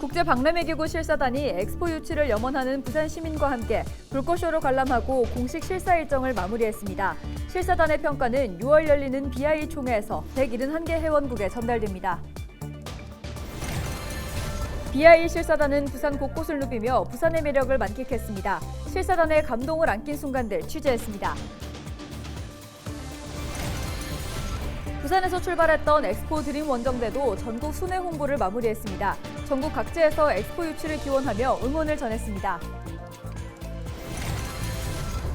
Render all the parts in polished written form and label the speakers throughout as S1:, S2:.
S1: 국제박람회기구 실사단이 엑스포 유치를 염원하는 부산 시민과 함께 불꽃쇼로 관람하고 공식 실사 일정을 마무리했습니다. 실사단의 평가는 6월 열리는 BI 총회에서 171개 회원국에 전달됩니다. BI 실사단은 부산 곳곳을 누비며 부산의 매력을 만끽했습니다. 실사단의 감동을 안긴 순간들 취재했습니다. 부산에서 출발했던 엑스포 드림 원정대도 전국 순회 홍보를 마무리했습니다. 전국 각지에서 엑스포 유치를 기원하며 응원을 전했습니다.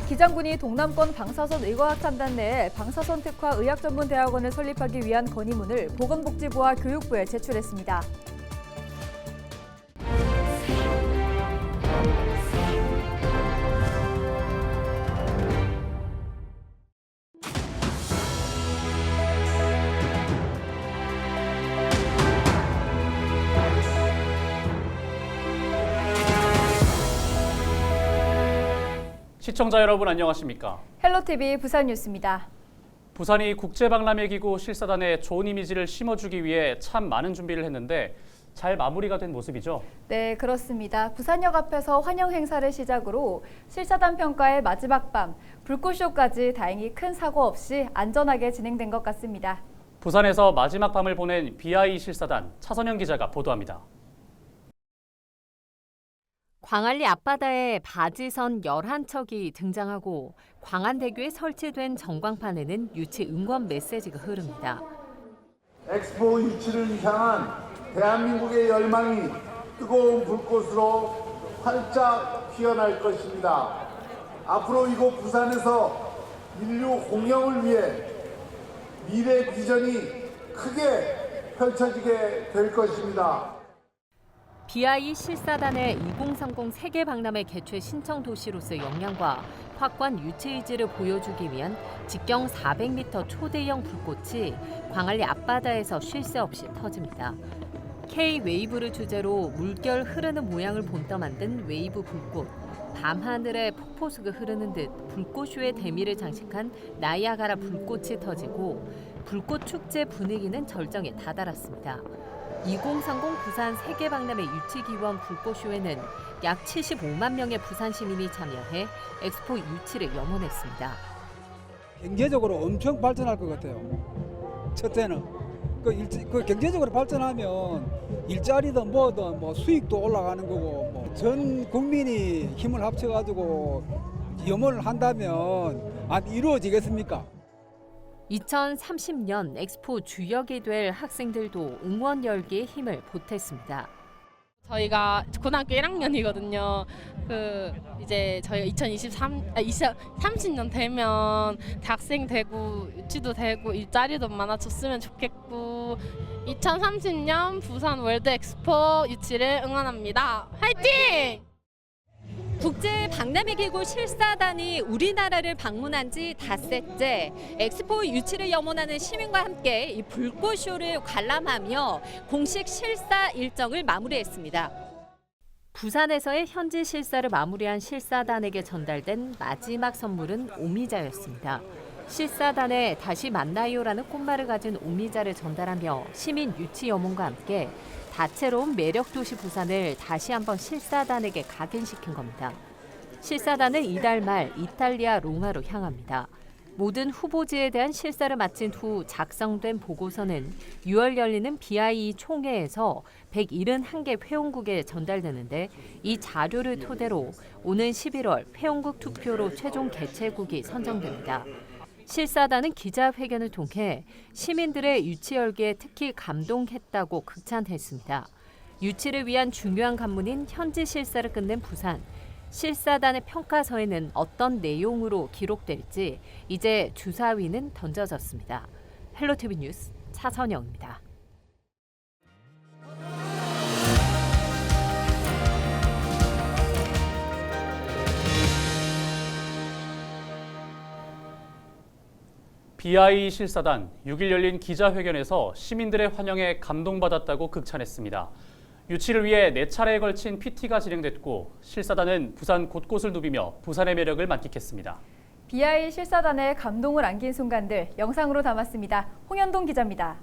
S1: 기장군이 동남권 방사선 의과학탄단 내에 방사선 특화 의학전문대학원을 설립하기 위한 건의문을 보건복지부와 교육부에 제출했습니다.
S2: 시청자 여러분 안녕하십니까?
S1: 헬로티비 부산 뉴스입니다.
S2: 부산이 국제박람회기구 실사단에 좋은 이미지를 심어주기 위해 참 많은 준비를 했는데 잘 마무리가 된 모습이죠?
S1: 네, 그렇습니다. 부산역 앞에서 환영 행사를 시작으로 실사단 평가의 마지막 밤, 불꽃쇼까지 다행히 큰 사고 없이 안전하게 진행된 것 같습니다.
S2: 부산에서 마지막 밤을 보낸 BI 실사단 차선영 기자가 보도합니다.
S3: 광안리 앞바다에 바지선 11척이 등장하고 광안대교에 설치된 전광판에는 유치 응원 메시지가 흐릅니다.
S4: 엑스포 유치를 향한 대한민국의 열망이 뜨거운 불꽃으로 활짝 피어날 것입니다. 앞으로 이곳 부산에서 인류 공영을 위해 미래 비전이 크게 펼쳐지게 될 것입니다.
S3: BI 실사단의 2030 세계박람회 개최 신청 도시로서의 역량과 확고한 유치 의지를 보여주기 위한 직경 400m 초대형 불꽃이 광안리 앞바다에서 쉴 새 없이 터집니다. K-웨이브를 주제로 물결 흐르는 모양을 본떠 만든 웨이브 불꽃, 밤하늘에 폭포수가 흐르는 듯 불꽃쇼의 대미를 장식한 나이아가라 불꽃이 터지고 불꽃 축제 분위기는 절정에 다다랐습니다. 2030 부산 세계박람회 유치기원 불꽃쇼에는 약 75만 명의 부산 시민이 참여해 엑스포 유치를 염원했습니다.
S5: 경제적으로 엄청 발전할 것 같아요. 첫째는 그 경제적으로 발전하면 일자리든 뭐든 뭐 수익도 올라가는 거고 뭐 전 국민이 힘을 합쳐가지고 염원을 한다면 안 이루어지겠습니까?
S3: 2030년 엑스포 주역이 될 학생들도 응원 열기에 힘을 보탰습니다.
S6: 저희가 고등학교 1학년이거든요. 이제 저희가 2030년 되면 대학생 되고 유치도 되고 일자리도 많아졌으면 좋겠고 2030년 부산 월드 엑스포 유치를 응원합니다. 화이팅!
S7: 국제박람회기구 실사단이 우리나라를 방문한 지 닷새째 엑스포 유치를 염원하는 시민과 함께 이 불꽃쇼를 관람하며 공식 실사 일정을 마무리했습니다.
S3: 부산에서의 현지 실사를 마무리한 실사단에게 전달된 마지막 선물은 오미자였습니다. 실사단에 다시 만나요라는 꽃말을 가진 오미자를 전달하며 시민 유치 염원과 함께 다채로운 매력 도시 부산을 다시 한번 실사단에게 각인시킨 겁니다. 실사단은 이달 말 이탈리아 로마로 향합니다. 모든 후보지에 대한 실사를 마친 후 작성된 보고서는 6월 열리는 BI 총회에서 171개 회원국에 전달되는데 이 자료를 토대로 오는 11월 회원국 투표로 최종 개최국이 선정됩니다. 실사단은 기자회견을 통해 시민들의 유치 열기에 특히 감동했다고 극찬했습니다. 유치를 위한 중요한 관문인 현지 실사를 끝낸 부산. 실사단의 평가서에는 어떤 내용으로 기록될지 이제 주사위는 던져졌습니다. 헬로티비 뉴스 차선영입니다.
S2: BI 실사단 6일 열린 기자회견에서 시민들의 환영에 감동받았다고 극찬했습니다. 유치를 위해 4차례에 걸친 PT가 진행됐고 실사단은 부산 곳곳을 누비며 부산의 매력을 만끽했습니다.
S1: BI 실사단의 감동을 안긴 순간들 영상으로 담았습니다. 홍현동 기자입니다.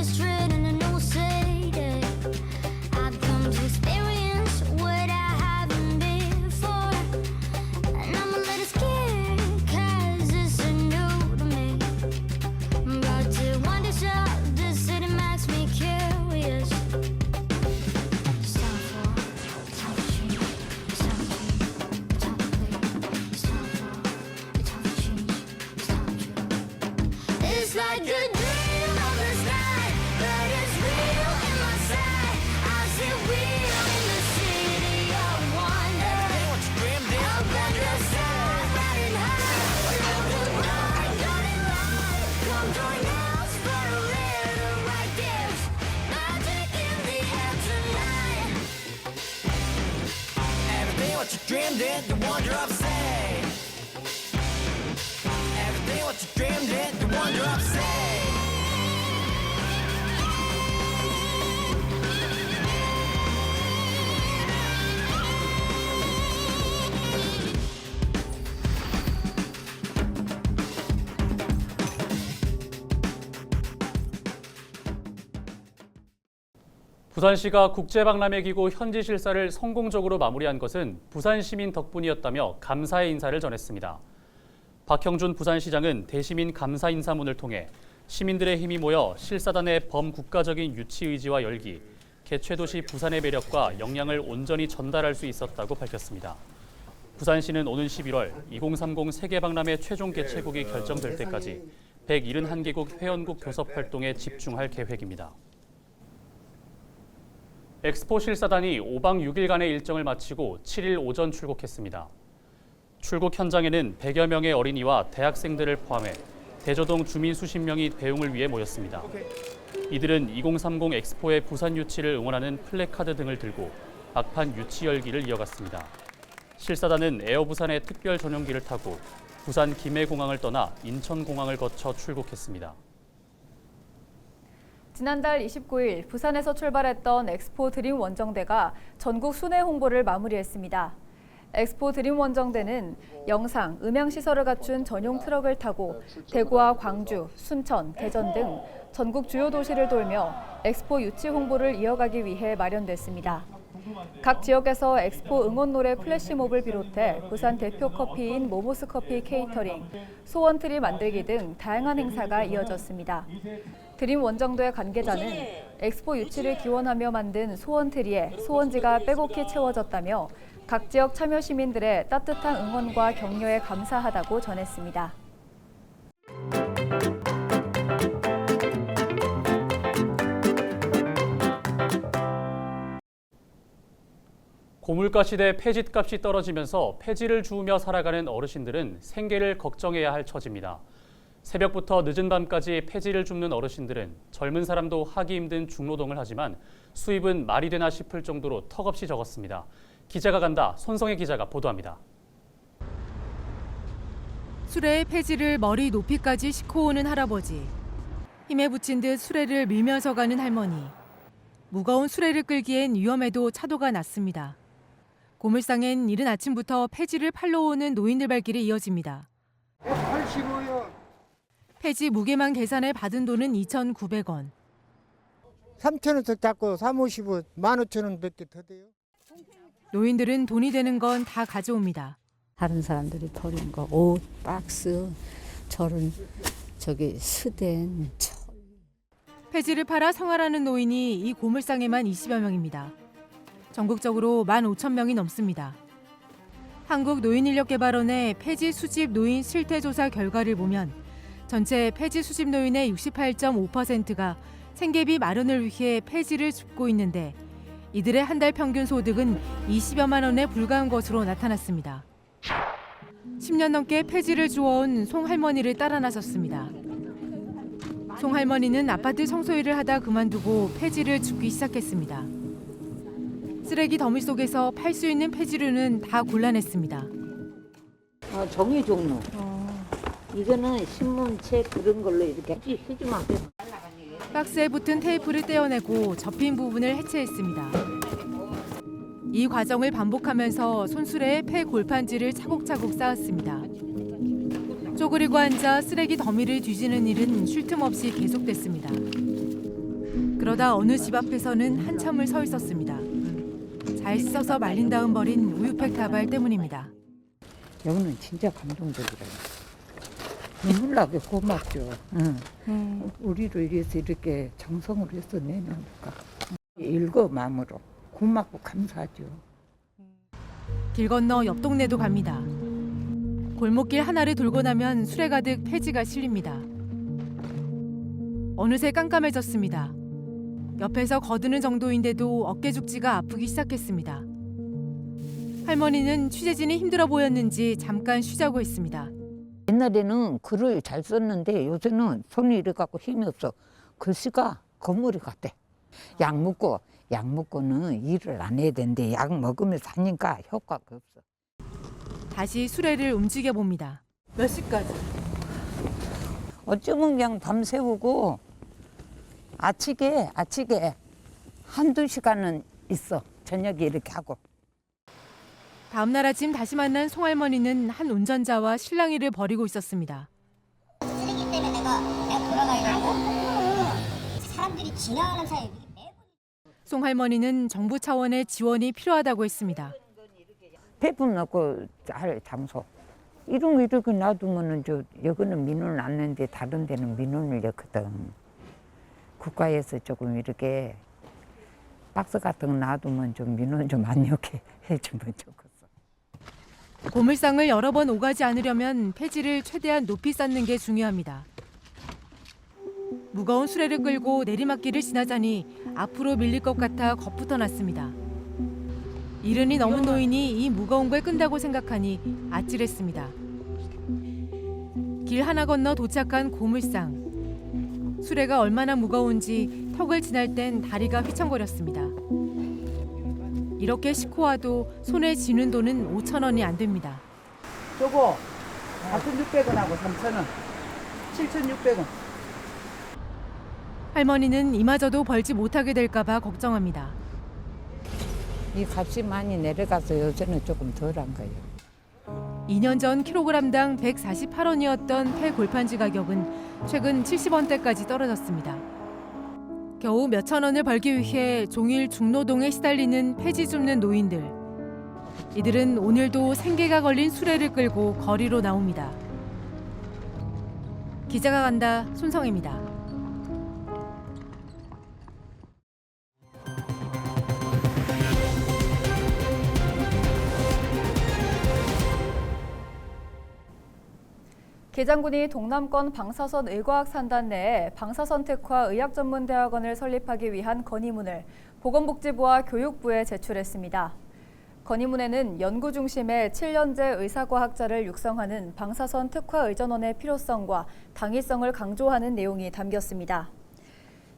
S8: straight in a new city. I've come to experience what I haven't before. And I'm a little scared, 'cause it's so new to me. But to wander up the city makes me curious. It's time for change. It's time to change. It's time to play. It's time for change. It's time to. It's like a dream of the sky, but it's real in my sight. I see real in the city of wonder. Up at the sun, riding high, through the night, going light. Come join us for a little ride. There's magic in the air tonight.
S9: Everything what you dreamed it, the wonder of say. Everything what you dreamed it, the wonder of say.
S2: 부산시가 국제박람회 기구 현지 실사를 성공적으로 마무리한 것은 부산 시민 덕분이었다며 감사의 인사를 전했습니다. 박형준 부산시장은 대시민 감사 인사문을 통해 시민들의 힘이 모여 실사단의 범국가적인 유치 의지와 열기, 개최도시 부산의 매력과 역량을 온전히 전달할 수 있었다고 밝혔습니다. 부산시는 오는 11월 2030 세계박람회 최종 개최국이 결정될 때까지 171개국 회원국 교섭 활동에 집중할 계획입니다. 엑스포 실사단이 5박 6일간의 일정을 마치고 7일 오전 출국했습니다. 출국 현장에는 100여 명의 어린이와 대학생들을 포함해 대저동 주민 수십 명이 배웅을 위해 모였습니다. 이들은 2030 엑스포의 부산 유치를 응원하는 플래카드 등을 들고 막판 유치 열기를 이어갔습니다. 실사단은 에어부산의 특별 전용기를 타고 부산 김해공항을 떠나 인천공항을 거쳐 출국했습니다.
S1: 지난달 29일 부산에서 출발했던 엑스포 드림 원정대가 전국 순회 홍보를 마무리했습니다. 엑스포 드림 원정대는 영상, 음향 시설을 갖춘 전용 트럭을 타고 대구와 광주, 순천, 대전 등 전국 주요 도시를 돌며 엑스포 유치 홍보를 이어가기 위해 마련됐습니다. 각 지역에서 엑스포 응원 노래 플래시몹을 비롯해 부산 대표 커피인 모모스 커피 케이터링, 소원트리 만들기 등 다양한 행사가 이어졌습니다. 드림 원정대 관계자는 엑스포 유치를 기원하며 만든 소원트리에 소원지가 빼곡히 채워졌다며 각 지역 참여 시민들의 따뜻한 응원과 격려에 감사하다고 전했습니다.
S2: 고물가 시대 폐지값이 떨어지면서 폐지를 주우며 살아가는 어르신들은 생계를 걱정해야 할 처지입니다. 새벽부터 늦은 밤까지 폐지를 줍는 어르신들은 젊은 사람도 하기 힘든 중노동을 하지만 수입은 말이 되나 싶을 정도로 턱없이 적었습니다. 기자가 간다. 손성혜 기자가 보도합니다.
S10: 수레의 폐지를 머리 높이까지 싣고 오는 할아버지. 힘에 부친 듯 수레를 밀면서 가는 할머니. 무거운 수레를 끌기엔 위험해도 차도가 났습니다. 고물상엔 이른 아침부터 폐지를 팔러 오는 노인들 발길이 이어집니다.
S5: 85요.
S10: 폐지 무게만 계산해 받은 돈은 2,900원.
S11: 3,000원 더 잡고 350원, 15,000원밖에 더 돼요.
S10: 노인들은 돈이 되는 건 다 가져옵니다.
S12: 다른 사람들이 버린 거, 옷, 박스, 저런 스댄.
S10: 폐지를 팔아 생활하는 노인이 이 고물상에만 20여 명입니다. 전국적으로 15,000명이 넘습니다. 한국노인인력개발원의 폐지 수집 노인 실태조사 결과를 보면 전체 폐지 수집 노인의 68.5%가 생계비 마련을 위해 폐지를 줍고 있는데 이들의 한 달 평균 소득은 20여만 원에 불과한 것으로 나타났습니다. 10년 넘게 폐지를 주워온 송할머니를 따라 나섰습니다. 송할머니는 아파트 청소일을 하다 그만두고 폐지를 줍기 시작했습니다. 쓰레기 더미 속에서 팔 수 있는 폐지류는 다 골라냈습니다.
S12: 종이 종로. 이거는 신문책 그런 걸로 이렇게 해주면
S10: 박스에 붙은 테이프를 떼어내고 접힌 부분을 해체했습니다. 이 과정을 반복하면서 손수레에 폐 골판지를 차곡차곡 쌓았습니다. 쪼그리고 앉아 쓰레기 더미를 뒤지는 일은 쉴 틈 없이 계속됐습니다. 그러다 어느 집 앞에서는 한참을 서 있었습니다. 잘 씻어서 말린 다음 버린 우유팩 다발 때문입니다.
S12: 여기는 진짜 감동적이라요. 눈물 나게 고맙죠. 우리를 위해서 이렇게 정성을 해서 내놓으니까 일거 마음으로 고맙고 감사하죠.
S10: 길 건너 옆 동네도 갑니다. 골목길 하나를 돌고 나면 술에 가득 폐지가 실립니다. 어느새 깜깜해졌습니다. 옆에서 거드는 정도인데도 어깨 죽지가 아프기 시작했습니다. 할머니는 취재진이 힘들어 보였는지 잠깐 쉬자고 했습니다.
S12: 옛날에는 글을 잘 썼는데 요새는 손이 이래갖고 힘이 없어. 글씨가 거머리 같아. 약 먹고는 일을 안 해야 되는데 약 먹으면서 하니까 효과가 없어.
S10: 다시 수레를 움직여 봅니다. 몇 시까지?
S12: 어쩌면 그냥 밤새우고 아치게 한두 시간은 있어. 저녁에 이렇게 하고.
S10: 다음 날 아침 다시 만난 송할머니는 한 운전자와 실랑이를 벌이고 있었습니다.
S8: 쓰레기 때문에 내가 돌아가야 되고 사람들이 지나가는 사이에
S10: 송할머니는 정부 차원의 지원이 필요하다고 했습니다.
S12: 폐품 넣고 할 장소. 이런 거 이렇게 놔두면은 여기는 민원을 안 내는데 다른 데는 민원을 넣거든. 국가에서 조금 이렇게 박스 같은 거 놔두면 좀 민원 좀 안 넣게 해주면 좋겠어.
S10: 고물상을 여러 번 오가지 않으려면 폐지를 최대한 높이 쌓는 게 중요합니다. 무거운 수레를 끌고 내리막길을 지나자니 앞으로 밀릴 것 같아 겁부터 났습니다. 이른이 넘은 노인이 이 무거운 걸 끈다고 생각하니 아찔했습니다. 길 하나 건너 도착한 고물상. 수레가 얼마나 무거운지 턱을 지날 땐 다리가 휘청거렸습니다. 이렇게 싣고 와도 손에 쥐는 돈은 5,000원이 안 됩니다.
S5: 저거 4,600원하고 3,000원, 7,600원.
S10: 할머니는 이마저도 벌지 못하게 될까 봐 걱정합니다.
S12: 이 값이 많이 내려가서 요새는 조금 덜한 거예요.
S10: 2년 전 킬로그램당 148원이었던 폐 골판지 가격은 최근 70원대까지 떨어졌습니다. 겨우 몇천 원을 벌기 위해 종일 중노동에 시달리는 폐지 줍는 노인들. 이들은 오늘도 생계가 걸린 수레를 끌고 거리로 나옵니다. 기자가 간다, 손성혜입니다.
S1: 기장군이 동남권 방사선 의과학 산단 내에 방사선 특화 의학전문대학원을 설립하기 위한 건의문을 보건복지부와 교육부에 제출했습니다. 건의문에는 연구 중심의 7년제 의사과학자를 육성하는 방사선 특화 의전원의 필요성과 당위성을 강조하는 내용이 담겼습니다.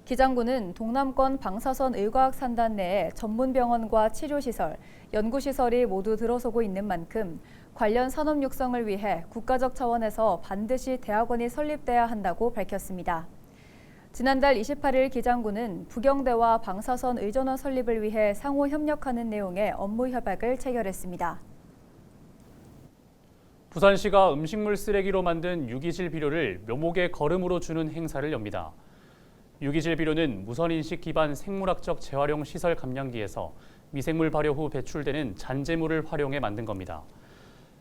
S1: 기장군은 동남권 방사선 의과학 산단 내에 전문병원과 치료시설, 연구시설이 모두 들어서고 있는 만큼 관련 산업 육성을 위해 국가적 차원에서 반드시 대학원이 설립돼야 한다고 밝혔습니다. 지난달 28일 기장군은 부경대와 방사선 의전원 설립을 위해 상호 협력하는 내용의 업무 협약을 체결했습니다.
S2: 부산시가 음식물 쓰레기로 만든 유기질 비료를 묘목의 거름으로 주는 행사를 엽니다. 유기질 비료는 무선인식 기반 생물학적 재활용 시설 감량기에서 미생물 발효 후 배출되는 잔재물을 활용해 만든 겁니다.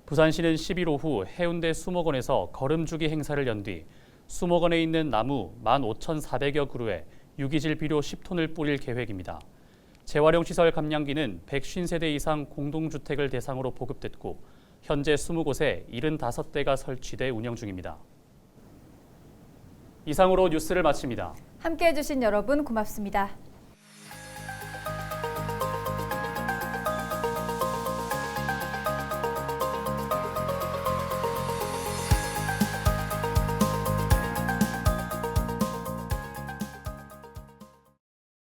S2: 부산시는 10일 오후 해운대 수목원에서 거름주기 행사를 연 뒤 수목원에 있는 나무 15,400여 그루에 유기질 비료 10톤을 뿌릴 계획입니다. 재활용 시설 감량기는 150세대 이상 공동주택을 대상으로 보급됐고 현재 20곳에 75대가 설치돼 운영 중입니다. 이상으로 뉴스를 마칩니다.
S1: 함께해 주신 여러분 고맙습니다.